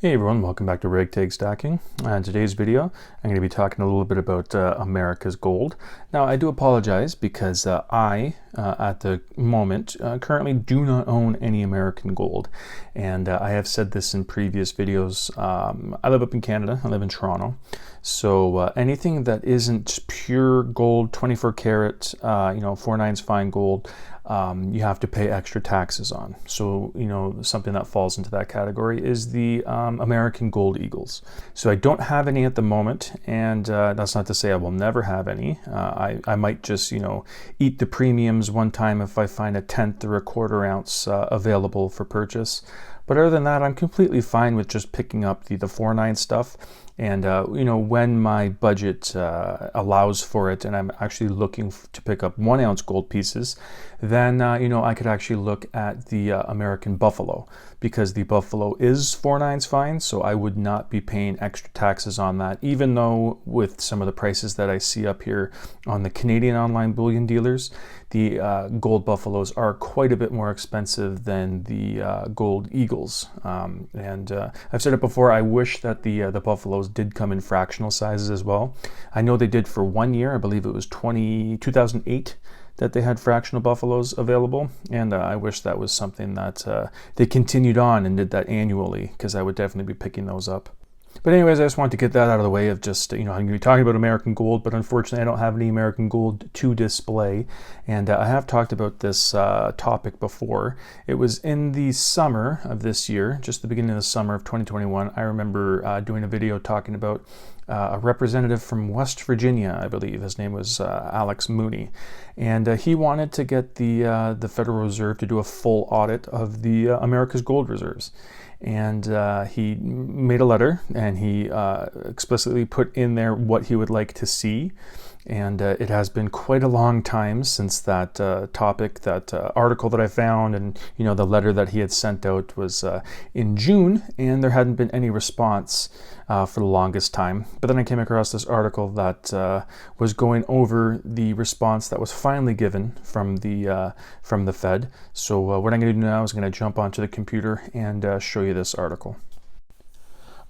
Hey everyone, welcome back to Ragtag Stacking. In today's video, I'm going to be talking a little bit about America's gold. Now, I do apologize because at the moment, currently do not own any American gold. And I have said this in previous videos. I live up in Canada. I live in Toronto. So anything that isn't pure gold, 24 karat, 4/9 fine gold, you have to pay extra taxes on. So, something that falls into that category is the American Gold Eagles. So I don't have any at the moment, and that's not to say I will never have any. I might just, eat the premiums one time if I find a 1/10 or a 1/4 ounce available for purchase. But other than that, I'm completely fine with just picking up the 4/9 stuff. And, when my budget allows for it and I'm actually looking to pick up 1-ounce gold pieces, then, I could actually look at the American Buffalo, because the Buffalo is 4/9 fine, so I would not be paying extra taxes on that, even though with some of the prices that I see up here on the Canadian online bullion dealers, the gold Buffaloes are quite a bit more expensive than the gold Eagles. I've said it before, I wish that the Buffaloes did come in fractional sizes as well. I know they did for 1 year. I believe it was 2008 that they had fractional Buffaloes available, and I wish that was something that they continued on and did that annually, because I would definitely be picking those up. But anyways, I just wanted to get that out of the way of just, I'm going to be talking about American gold, but unfortunately I don't have any American gold to display. And I have talked about this topic before. It was in the summer of this year, just the beginning of the summer of 2021. I remember doing a video talking about a representative from West Virginia, I believe. His name was Alex Mooney. And he wanted to get the Federal Reserve to do a full audit of the America's gold reserves. And he made a letter, and he explicitly put in there what he would like to see. And it has been quite a long time since that topic, that article that I found, and the letter that he had sent out was in June, and there hadn't been any response for the longest time. But then I came across this article that was going over the response that was finally given from the Fed. So what I'm going to do now is going to jump onto the computer and show you this article.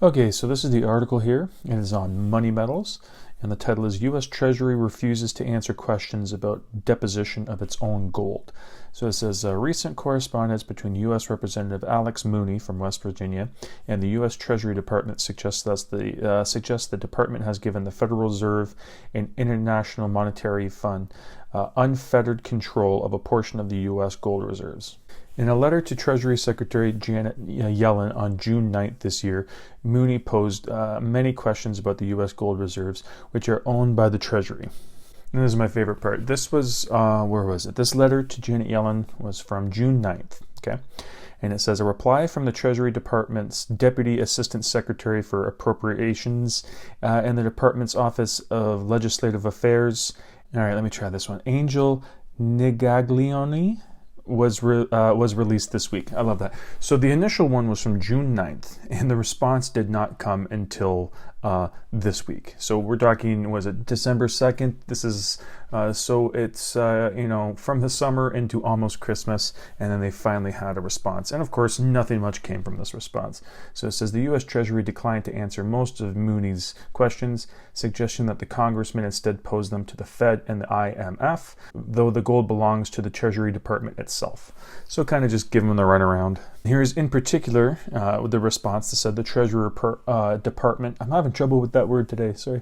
Okay, so this is the article here. It is on money metals, and the title is U.S. Treasury Refuses to Answer Questions About Deposition of Its Own Gold. So it says, recent correspondence between U.S. Representative Alex Mooney from West Virginia and the U.S. Treasury Department suggests the department has given the Federal Reserve and International Monetary Fund unfettered control of a portion of the U.S. gold reserves. In a letter to Treasury Secretary Janet Yellen on June 9th this year, Mooney posed many questions about the U.S. gold reserves, which are owned by the Treasury. And this is my favorite part. This was, where was it? This letter to Janet Yellen was from June 9th, okay? And it says, a reply from the Treasury Department's Deputy Assistant Secretary for Appropriations and the Department's Office of Legislative Affairs. All right, let me try this one. Angel Nigaglioni was released this week. I love that. So the initial one was from June 9th, and the response did not come until this week. So we're talking, was it December 2nd? This is, so it's, from the summer into almost Christmas, and then they finally had a response. And of course, nothing much came from this response. So it says the U.S. Treasury declined to answer most of Mooney's questions, suggesting that the congressman instead pose them to the Fed and the IMF, though the gold belongs to the Treasury Department itself. So kind of just give them the runaround. Here's in particular the response that said the Treasury Department, I'm having trouble with that word today, sorry.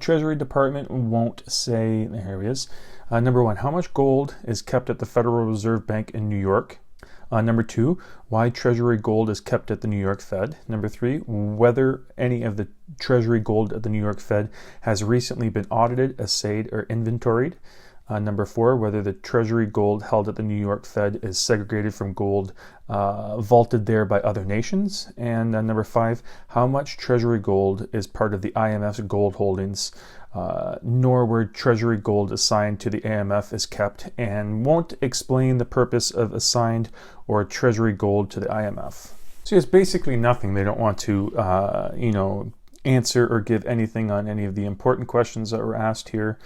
Treasury Department won't say, there he is. Number one, how much gold is kept at the Federal Reserve Bank in New York? Number two, why Treasury gold is kept at the New York Fed. Number three, whether any of the Treasury gold at the New York Fed has recently been audited, assayed, or inventoried. Number four, whether the Treasury gold held at the New York Fed is segregated from gold vaulted there by other nations. And number five, how much Treasury gold is part of the IMF's gold holdings, nor where Treasury gold assigned to the IMF is kept, and won't explain the purpose of assigned or Treasury gold to the IMF. So it's basically nothing. They don't want to, answer or give anything on any of the important questions that were asked here.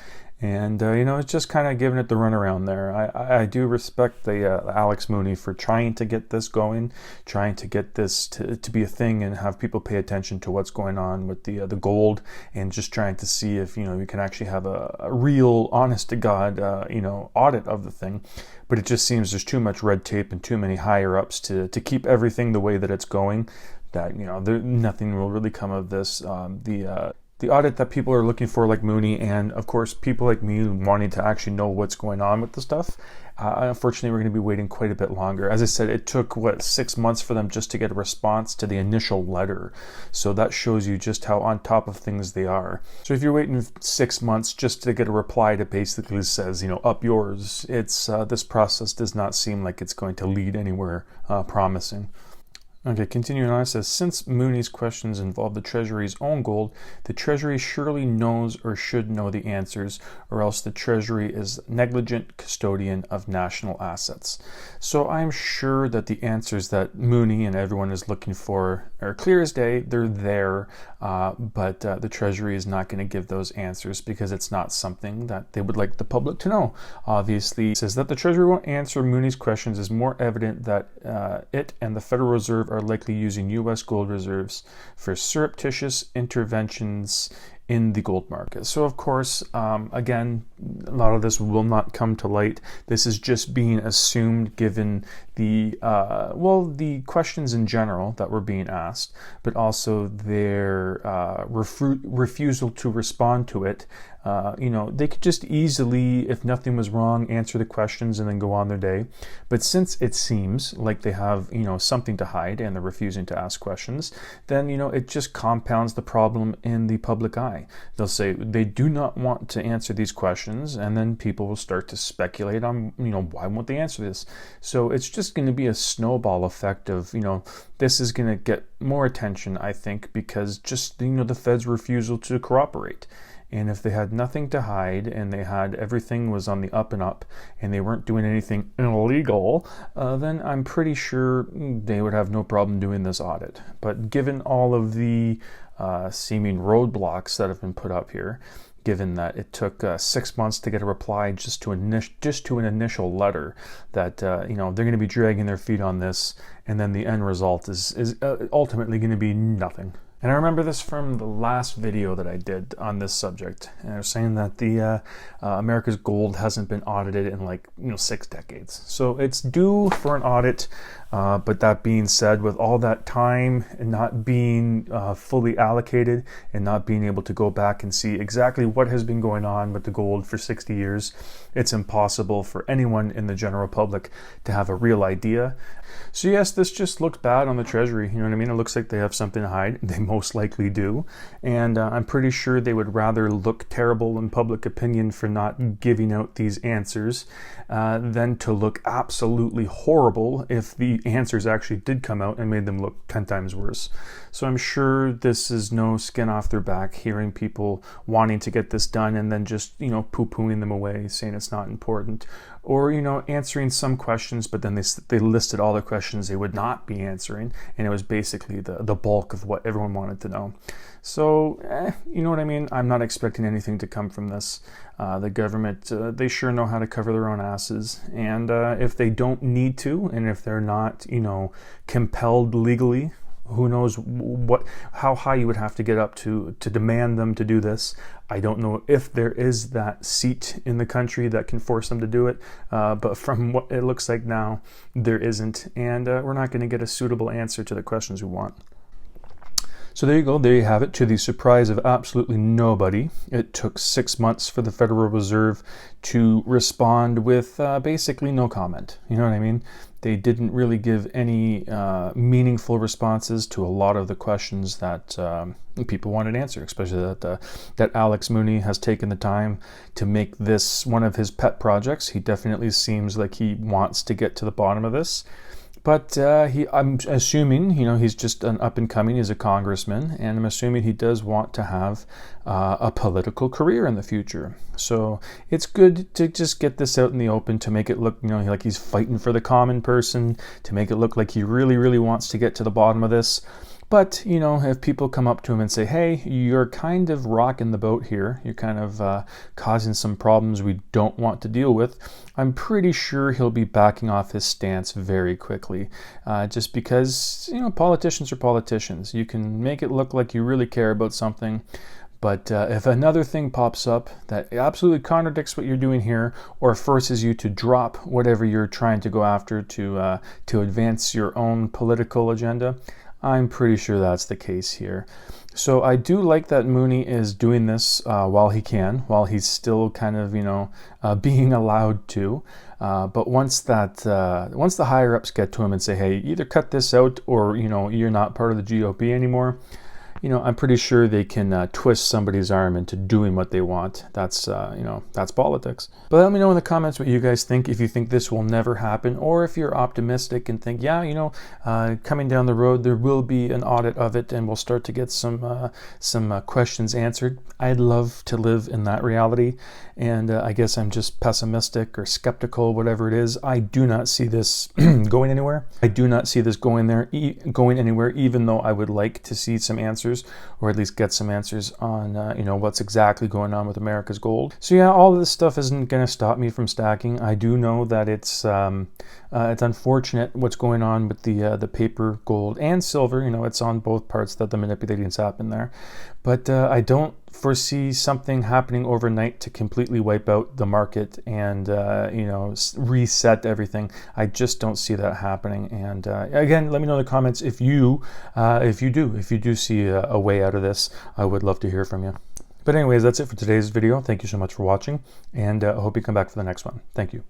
And, it's just kind of giving it the runaround there. I do respect the Alex Mooney for trying to get this going, trying to get this to be a thing and have people pay attention to what's going on with the gold, and just trying to see if, you can actually have a real, honest to God, audit of the thing. But it just seems there's too much red tape and too many higher ups to keep everything the way that it's going, that, nothing will really come of this. The audit that people are looking for, like Mooney, and of course people like me wanting to actually know what's going on with the stuff, unfortunately we're going to be waiting quite a bit longer. As I said, it took 6 months for them just to get a response to the initial letter, so that shows you just how on top of things they are. So if you're waiting 6 months just to get a reply that basically says, up yours, it's this process does not seem like it's going to lead anywhere promising. Okay, continuing on, it says, since Mooney's questions involve the Treasury's own gold, the Treasury surely knows or should know the answers, or else the Treasury is negligent custodian of national assets. So I'm sure that the answers that Mooney and everyone is looking for are clear as day. They're there, but the Treasury is not going to give those answers because it's not something that they would like the public to know. Obviously, it says that the Treasury won't answer Mooney's questions is more evident that it and the Federal Reserve are likely using U.S. gold reserves for surreptitious interventions in the gold market. So of course, again, a lot of this will not come to light. This is just being assumed given the the questions in general that were being asked, but also their refusal to respond to it. They could just easily, if nothing was wrong, answer the questions and then go on their day. But since it seems like they have, something to hide and they're refusing to ask questions, then, it just compounds the problem in the public eye. They'll say they do not want to answer these questions, and then people will start to speculate on, why won't they answer this? So it's just going to be a snowball effect of, this is going to get more attention, I think, because just, the Fed's refusal to cooperate. And if they had nothing to hide and they had everything was on the up and up and they weren't doing anything illegal, then I'm pretty sure they would have no problem doing this audit. But given all of the seeming roadblocks that have been put up here, given that it took 6 months to get a reply just to an initial letter, that they're going to be dragging their feet on this, and then the end result is ultimately going to be nothing. And I remember this from the last video that I did on this subject. And I was saying that the America's gold hasn't been audited in 6 decades. So it's due for an audit. But that being said, with all that time and not being fully allocated and not being able to go back and see exactly what has been going on with the gold for 60 years, it's impossible for anyone in the general public to have a real idea. So yes, this just looks bad on the Treasury. You know what I mean? It looks like they have something to hide. They most likely do. And I'm pretty sure they would rather look terrible in public opinion for not giving out these answers than to look absolutely horrible if the answers actually did come out and made them look 10 times worse. So I'm sure this is no skin off their back, hearing people wanting to get this done and then just, poo-pooing them away, saying it's not important. Or, answering some questions, but then they listed all the questions they would not be answering, and it was basically the bulk of what everyone wanted to know. So, you know what I mean? I'm not expecting anything to come from this. The government, they sure know how to cover their own asses, and if they don't need to, and if they're not, compelled legally, who knows how high you would have to get up to demand them to do this. I don't know if there is that seat in the country that can force them to do it, but from what it looks like now, there isn't, and we're not going to get a suitable answer to the questions we want. So there you go, there you have it. To the surprise of absolutely nobody, it took 6 months for the Federal Reserve to respond with basically no comment. You know what I mean? They didn't really give any meaningful responses to a lot of the questions that people wanted answered, especially that Alex Mooney has taken the time to make this one of his pet projects. He definitely seems like he wants to get to the bottom of this. But I'm assuming, he's just an up-and-coming, he's a congressman, and I'm assuming he does want to have a political career in the future. So it's good to just get this out in the open, to make it look, like he's fighting for the common person, to make it look like he really, really wants to get to the bottom of this. But, you know, if people come up to him and say, hey, you're kind of rocking the boat here, you're kind of causing some problems we don't want to deal with, I'm pretty sure he'll be backing off his stance very quickly. Just because, you know, politicians are politicians. You can make it look like you really care about something, but if another thing pops up that absolutely contradicts what you're doing here, or forces you to drop whatever you're trying to go after to advance your own political agenda, I'm pretty sure that's the case here. So I do like that Mooney is doing this while he can, while he's still kind of, you know, being allowed to. But once the higher ups get to him and say, hey, either cut this out or, you know, you're not part of the GOP anymore, you know, I'm pretty sure they can twist somebody's arm into doing what they want. That's, you know, that's politics. But let me know in the comments what you guys think, if you think this will never happen, or if you're optimistic and think, yeah, you know, coming down the road, there will be an audit of it and we'll start to get some questions answered. I'd love to live in that reality. And I guess I'm just pessimistic or skeptical, whatever it is. I do not see this going anywhere. I do not see this going anywhere, even though I would like to see some answers, or at least get some answers on, you know, what's exactly going on with America's gold. So yeah, all of this stuff isn't going to stop me from stacking. I do know that it's unfortunate what's going on with the paper gold and silver. You know, it's on both parts that the manipulating's happen there. But I don't foresee something happening overnight to completely wipe out the market and you know, reset everything. I just don't see that happening. And again, let me know in the comments if you do see a way out of this. I would love to hear from you. But anyways, that's it for today's video. Thank you so much for watching, and I hope you come back for the next one. Thank you.